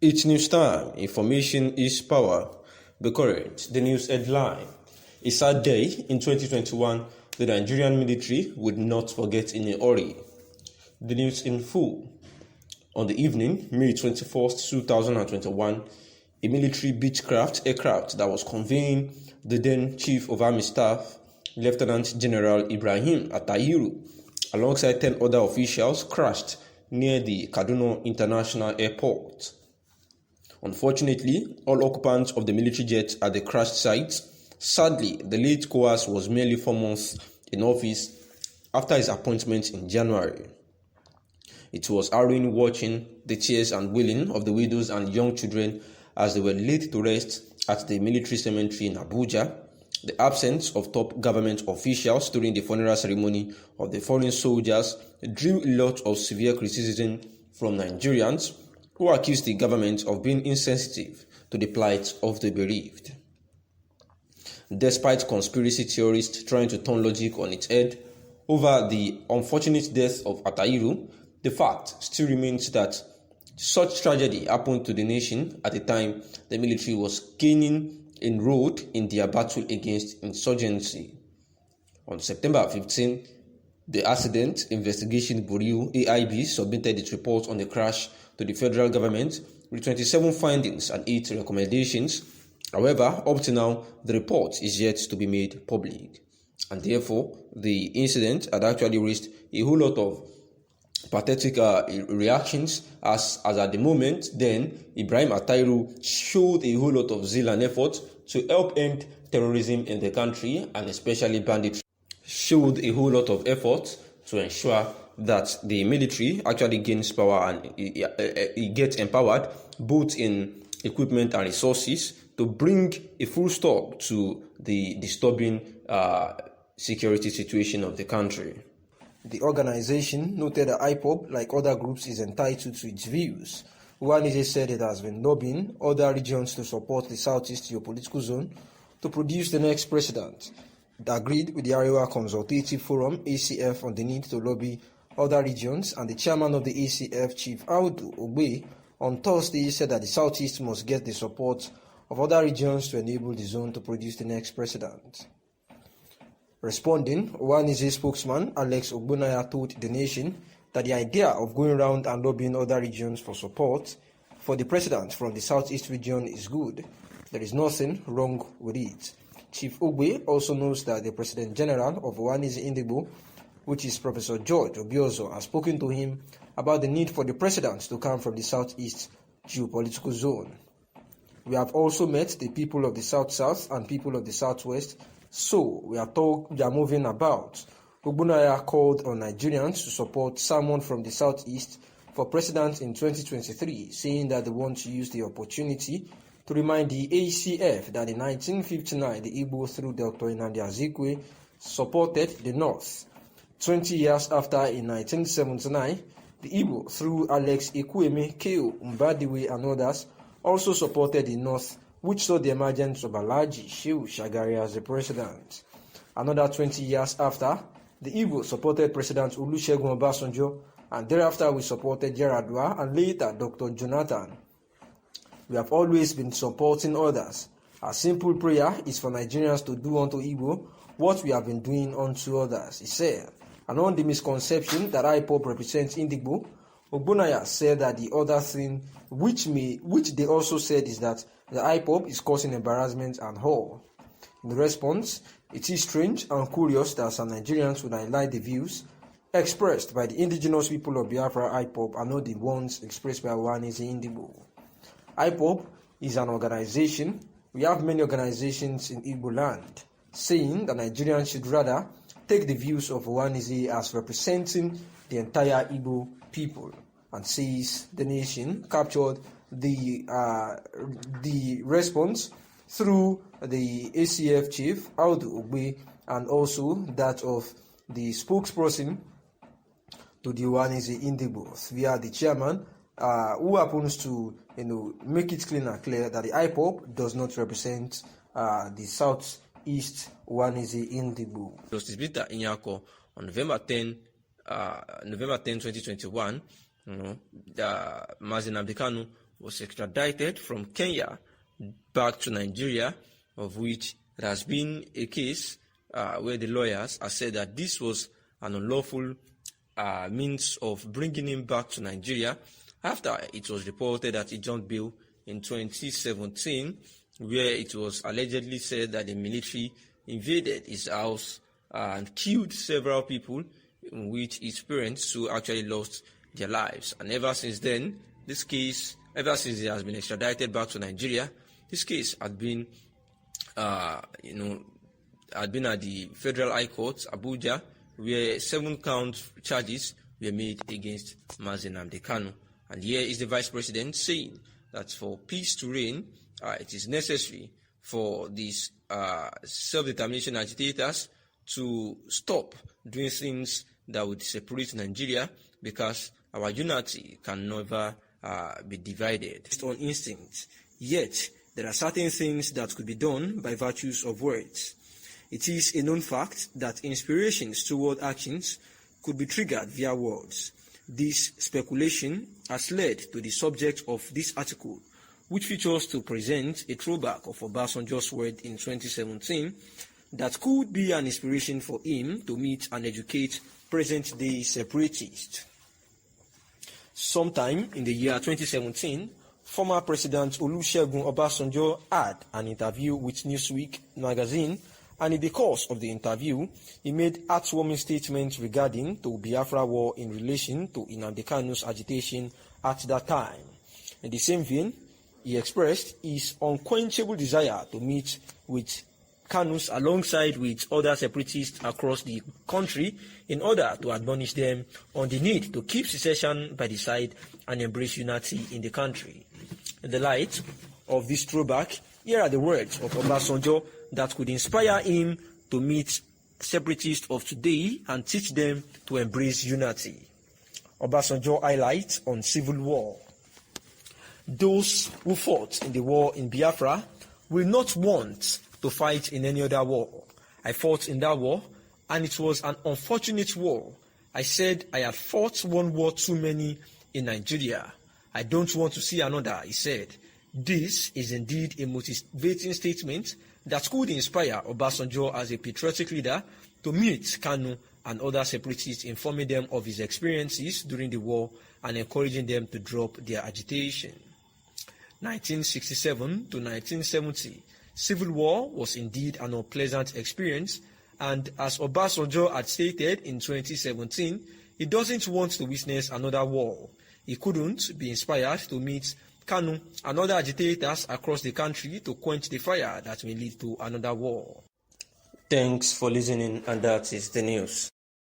It's news time. Information is power. Be current. The news headline. A sad day in 2021, the Nigerian military would not forget in a hurry. The news in full. On the evening, May 21st, 2021, a military Beechcraft aircraft that was conveying the then Chief of Army Staff, Lieutenant General Ibrahim Atahiru, alongside 10 other officials, crashed near the Kaduna International Airport. Unfortunately, all occupants of the military jet at the crash site. Sadly, the late Çråsh was merely 4 months in office after his appointment in January. It was harrowing watching the tears and wailing of the widows and young children as they were laid to rest at the military cemetery in Abuja. The absence of top government officials during the funeral ceremony of the fallen soldiers drew a lot of severe criticism from Nigerians, who accused the government of being insensitive to the plight of the bereaved. Despite conspiracy theorists trying to turn logic on its head over the unfortunate death of Atahiru, the fact still remains that such tragedy happened to the nation at a time the military was gaining inroad in their battle against insurgency. On September 15, the Accident Investigation Bureau (AIB) submitted its report on the crash to the federal government with 27 findings and 8 recommendations. However, up to now, the report is yet to be made public, and therefore, the incident had actually raised a whole lot of pathetic reactions as at the moment then Ibrahim Atahiru showed a whole lot of zeal and effort to help end terrorism in the country, and especially banditry. Showed a whole lot of effort to ensure that the military actually gains power and it gets empowered both in equipment and resources to bring a full stop to the disturbing security situation of the country. The organization noted that IPOB, like other groups, is entitled to its views. Uwanize said it has been lobbying other regions to support the Southeast Geopolitical Zone to produce the next president. It agreed with the Arewa Consultative Forum (ACF) on the need to lobby other regions, and the chairman of the ACF, Chief Audu Ogbe, on Thursday said that the Southeast must get the support of other regions to enable the zone to produce the next president. Responding, Uwanize's spokesman, Alex Ogbonaya, told the nation that the idea of going around and lobbying other regions for support for the president from the Southeast region is good. There is nothing wrong with it. Chief Ogbe also knows that the President General of Uwanize Indigbo, which is Professor George Obiozo, has spoken to him about the need for the president to come from the Southeast Geopolitical Zone. We have also met the people of the South-South and people of the Southwest, so we are moving about. Ogbonaya called on Nigerians to support someone from the Southeast for president in 2023, saying that they want to use the opportunity to remind the ACF that in 1959 the Igbo through Dr. Nnamdi Azikiwe supported the North. 20 years after, in 1979, the Igbo through Alex Ekwueme, Keo Mbadiwe and others also supported the North, which saw the emergence of Alhaji Shehu Shagari as the president. Another 20 years after, the Igbo supported President Olusegun Obasanjo, and thereafter we supported Yar'Adua and later Dr. Jonathan. We have always been supporting others. Our simple prayer is for Nigerians to do unto Igbo what we have been doing unto others, he said. And on the misconception that IPOB represents Indigbo, Ogbonaya said that the other thing which they also said is that the IPOB is causing embarrassment and all. In response, it is strange and curious that some Nigerians would highlight the views expressed by the indigenous people of Biafra IPOB and not the ones expressed by Uwanize Indigbo. IPOB is an organization. We have many organizations in Igbo land, saying that Nigerians should rather take the views of Uwanize as representing the entire Igbo people, and says the nation captured the response through the ACF chief Audu Ogbe and also that of the spokesperson to the Uwanize Indigbo via the chairman, who happens to make it clear that the IPOB does not represent the Southeast Uwanize Indigbo. Justice Peter Inyako on November 10, 2021, Mazi Nnamdi Kanu was extradited from Kenya back to Nigeria, of which there has been a case where the lawyers have said that this was an unlawful means of bringing him back to Nigeria after it was reported that he jumped bail in 2017, where it was allegedly said that the military invaded his house and killed several people, in which his parents who actually lost their lives. And ever since then, ever since he has been extradited back to Nigeria, this case had been, had been at the Federal High Court, Abuja, where 7-count charges were made against Mazi Nnamdi Kanu. And here is the Vice President saying that for peace to reign, it is necessary for these self-determination agitators to stop doing things that would separate Nigeria, because our unity can never be divided based on instinct. Yet, there are certain things that could be done by virtues of words. It is a known fact that inspirations toward actions could be triggered via words. This speculation has led to the subject of this article, which features to present a throwback of Obasanjo's word in 2017 that could be an inspiration for him to meet and educate present-day separatists. Sometime in the year 2017, former President Olusegun Obasanjo had an interview with Newsweek magazine, and in the course of the interview, he made heartwarming statements regarding the Biafra war in relation to Nnamdi Kanu's agitation at that time. In the same vein, he expressed his unquenchable desire to meet with Kanus alongside with other separatists across the country in order to admonish them on the need to keep secession by the side and embrace unity in the country. In the light of this throwback, here are the words of Obasanjo that could inspire him to meet separatists of today and teach them to embrace unity. Obasanjo highlights on civil war. Those who fought in the war in Biafra will not want to fight in any other war. I fought in that war, and it was an unfortunate war. I said I had fought one war too many in Nigeria. I don't want to see another, he said. This is indeed a motivating statement that could inspire Obasanjo as a patriotic leader to meet Kanu and other separatists, informing them of his experiences during the war and encouraging them to drop their agitation. 1967 to 1970. Civil war was indeed an unpleasant experience, and as Obasanjo had stated in 2017, he doesn't want to witness another war. He couldn't be inspired to meet Kanu and other agitators across the country to quench the fire that may lead to another war. Thanks for listening, and that is the news.